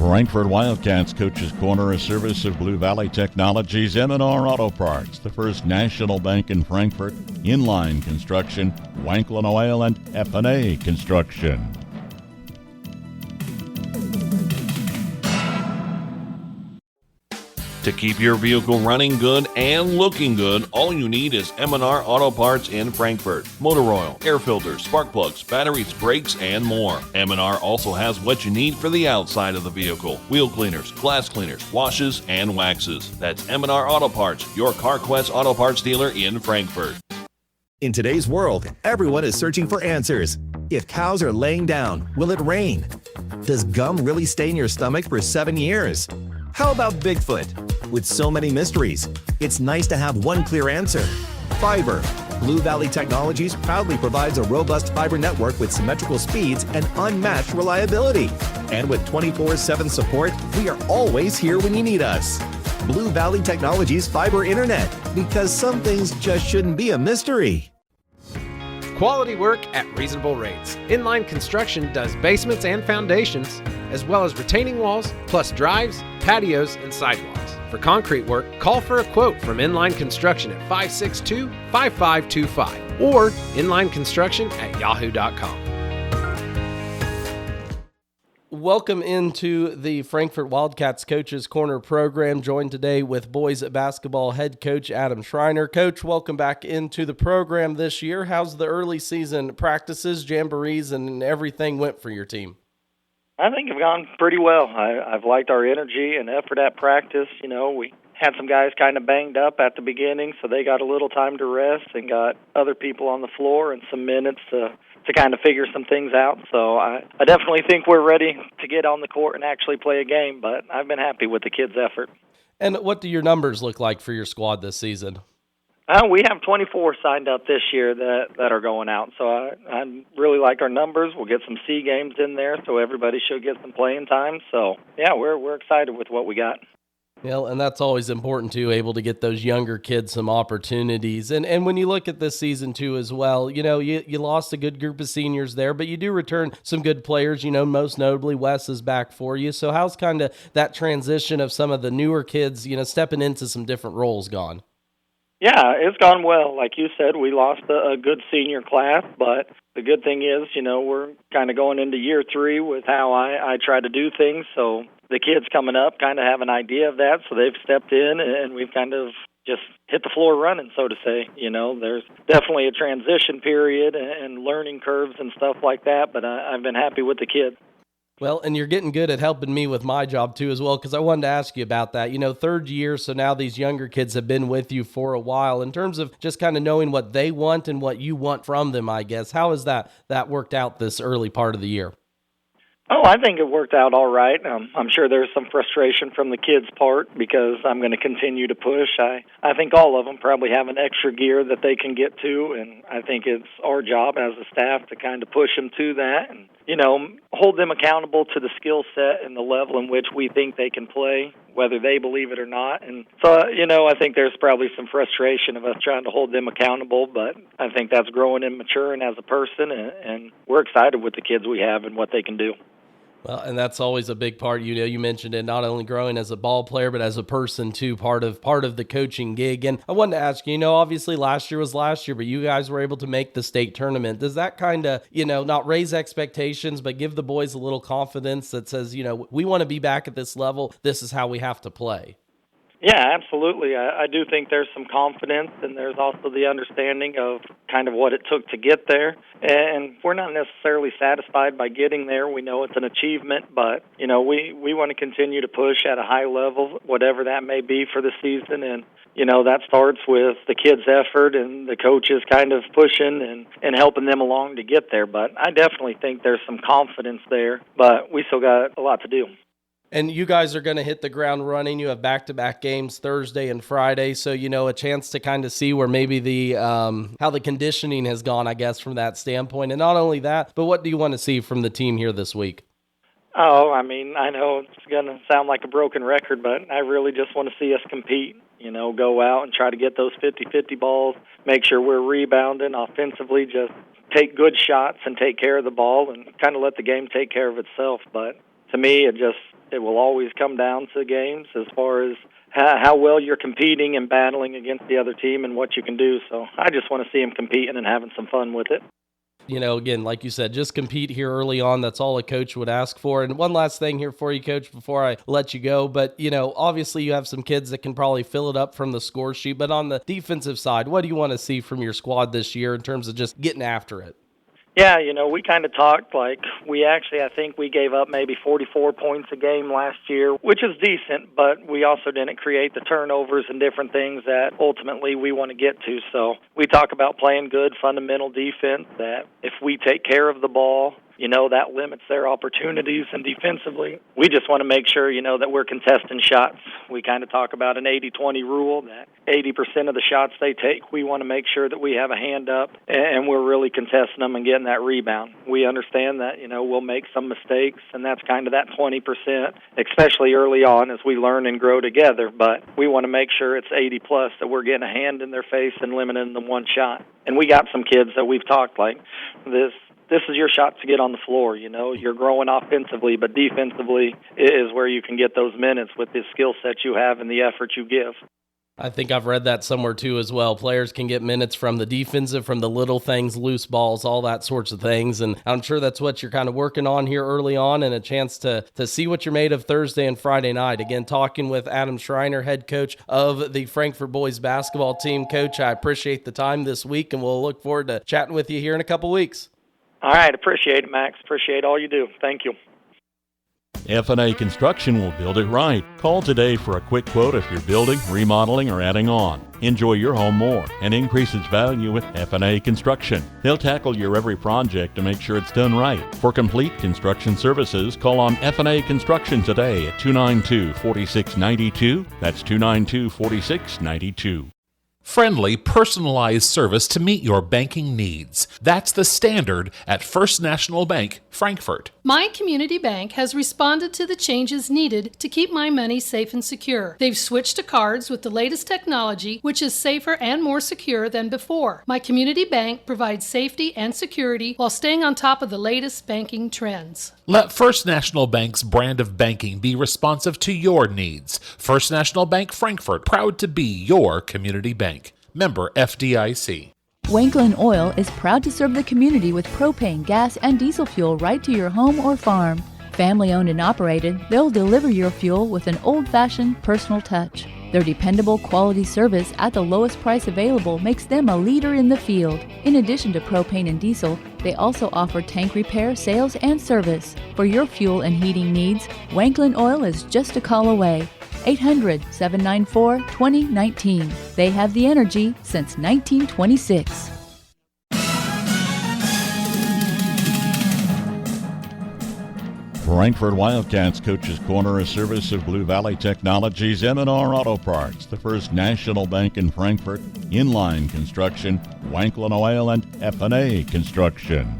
Frankfort Wildcats Coach's Corner, a service of Blue Valley Technologies, M&R Auto Parts, the First National Bank in Frankfort, Inline Construction, Wanklin Oil, and F&A Construction. To keep your vehicle running good and looking good, all you need is M&R Auto Parts in Frankfort. Motor oil, air filters, spark plugs, batteries, brakes, and more. M&R also has what you need for the outside of the vehicle. Wheel cleaners, glass cleaners, washes, and waxes. That's M&R Auto Parts, your CarQuest Auto Parts dealer in Frankfort. In today's world, everyone is searching for answers. If cows are laying down, will it rain? Does gum really stay in your stomach for 7 years? How about Bigfoot? With so many mysteries, it's nice to have one clear answer. Fiber. Blue Valley Technologies proudly provides a robust fiber network with symmetrical speeds and unmatched reliability. And with 24/7 support, we are always here when you need us. Blue Valley Technologies Fiber Internet, because some things just shouldn't be a mystery. Quality work at reasonable rates. Inline Construction does basements and foundations, as well as retaining walls, plus drives, patios, and sidewalks. For concrete work, call for a quote from Inline Construction at 562-5525 or inlineconstruction@yahoo.com. Welcome into the Frankfort Wildcats Coaches Corner program, joined today with boys basketball head coach Adam Schreiner. Coach, welcome back into the program this year. How's the early season practices, jamborees, and everything went for your team? I think it's gone pretty well. I've liked our energy and effort at practice. You know, we had some guys kind of banged up at the beginning, so they got a little time to rest and got other people on the floor and some minutes to kind of figure some things out. So I definitely think we're ready to get on the court and actually play a game, but I've been happy with the kids' effort. And what do your numbers look like for your squad this season? We have 24 signed up this year that are going out, so I really like our numbers. We'll get some C games in there, so everybody should get some playing time. So, yeah, we're excited with what we got. Well, and that's always important, too, able to get those younger kids some opportunities. And when you look at this season, too, as well, you know, you lost a good group of seniors there, but you do return some good players. You know, most notably, Wes is back for you. So how's kind of that transition of some of the newer kids, you know, stepping into some different roles gone? Yeah, it's gone well. Like you said, we lost a good senior class, but the good thing is, you know, we're kind of going into year 3 with how I try to do things. So the kids coming up kind of have an idea of that, so they've stepped in, and we've kind of just hit the floor running, so to say. You know, there's definitely a transition period and learning curves and stuff like that, but I've been happy with the kids. Well, and you're getting good at helping me with my job, too, as well, because I wanted to ask you about that. You know, third year, so now these younger kids have been with you for a while. In terms of just kind of knowing what they want and what you want from them, I guess, how has that worked out this early part of the year? Oh, I think it worked out all right. I'm sure there's some frustration from the kids' part because I'm going to continue to push. I think all of them probably have an extra gear that they can get to, and I think it's our job as a staff to kind of push them to that and, you know, hold them accountable to the skill set and the level in which we think they can play, whether they believe it or not. And so, you know, I think there's probably some frustration of us trying to hold them accountable, but I think that's growing and maturing as a person, and we're excited with the kids we have and what they can do. Well, and that's always a big part. You know, you mentioned it, not only growing as a ball player, but as a person too, part of the coaching gig. And I wanted to ask you, know, obviously last year was last year, but you guys were able to make the state tournament. Does that kind of, you know, not raise expectations, but give the boys a little confidence that says, you know, we want to be back at this level. This is how we have to play. Yeah, absolutely. I do think there's some confidence, and there's also the understanding of kind of what it took to get there. And we're not necessarily satisfied by getting there. We know it's an achievement, but, you know, we want to continue to push at a high level, whatever that may be for the season. And, you know, that starts with the kids' effort and the coaches kind of pushing and helping them along to get there. But I definitely think there's some confidence there, but we still got a lot to do. And you guys are going to hit the ground running. You have back-to-back games Thursday and Friday, so, you know, a chance to kind of see where maybe the how the conditioning has gone, I guess, from that standpoint. And not only that, but what do you want to see from the team here this week? Oh, I mean, I know it's going to sound like a broken record, but I really just want to see us compete, you know, go out and try to get those 50-50 balls, make sure we're rebounding offensively, just take good shots and take care of the ball and kind of let the game take care of itself. But to me, it will always come down to games as far as how well you're competing and battling against the other team and what you can do. So I just want to see them competing and having some fun with it. Again, like you said, just compete here early on. That's all a coach would ask for. And one last thing here for you, Coach, before I let you go. But, obviously you have some kids that can probably fill it up from the score sheet. But on the defensive side, what do you want to see from your squad this year in terms of just getting after it? Yeah, we kind of talked I think we gave up maybe 44 points a game last year, which is decent, but we also didn't create the turnovers and different things that ultimately we want to get to. So we talk about playing good fundamental defense, that if we take care of the ball, that limits their opportunities. And defensively, we just want to make sure, that we're contesting shots. We kind of talk about an 80-20 rule, that 80% of the shots they take, we want to make sure that we have a hand up and we're really contesting them and getting that rebound. We understand that, we'll make some mistakes, and that's kind of that 20%, especially early on as we learn and grow together. But we want to make sure it's 80-plus, that we're getting a hand in their face and limiting them one shot. And we got some kids that we've talked like this is your shot to get on the floor. You're growing offensively, but defensively is where you can get those minutes with the skill set you have and the effort you give. I think I've read that somewhere too as well. Players can get minutes from the defensive, from the little things, loose balls, all that sorts of things. And I'm sure that's what you're kind of working on here early on, and a chance to see what you're made of Thursday and Friday night. Again, talking with Adam Schreiner, head coach of the Frankfort boys basketball team. Coach, I appreciate the time this week, and we'll look forward to chatting with you here in a couple weeks. All right. Appreciate it, Max. Appreciate all you do. Thank you. F&A Construction will build it right. Call today for a quick quote if you're building, remodeling, or adding on. Enjoy your home more and increase its value with F&A Construction. They'll tackle your every project to make sure it's done right. For complete construction services, call on F&A Construction today at 292-4692. That's 292-4692. Friendly, personalized service to meet your banking needs. That's the standard at First National Bank, Frankfort. My community bank has responded to the changes needed to keep my money safe and secure. They've switched to cards with the latest technology, which is safer and more secure than before. My community bank provides safety and security while staying on top of the latest banking trends. Let First National Bank's brand of banking be responsive to your needs. First National Bank, Frankfort, proud to be your community bank. Member FDIC. Wanklin Oil is proud to serve the community with propane, gas, and diesel fuel right to your home or farm. Family owned and operated, they'll deliver your fuel with an old-fashioned personal touch. Their dependable quality service at the lowest price available makes them a leader in the field. In addition to propane and diesel, they also offer tank repair, sales, and service. For your fuel and heating needs, Wanklin Oil is just a call away. 800-794-2019. They have the energy since 1926. Frankfort Wildcats Coach's Corner, a service of Blue Valley Technologies, M&R Auto Parts, the First National Bank in Frankfort, Inline Construction, Wanklin Oil, and F&A Construction.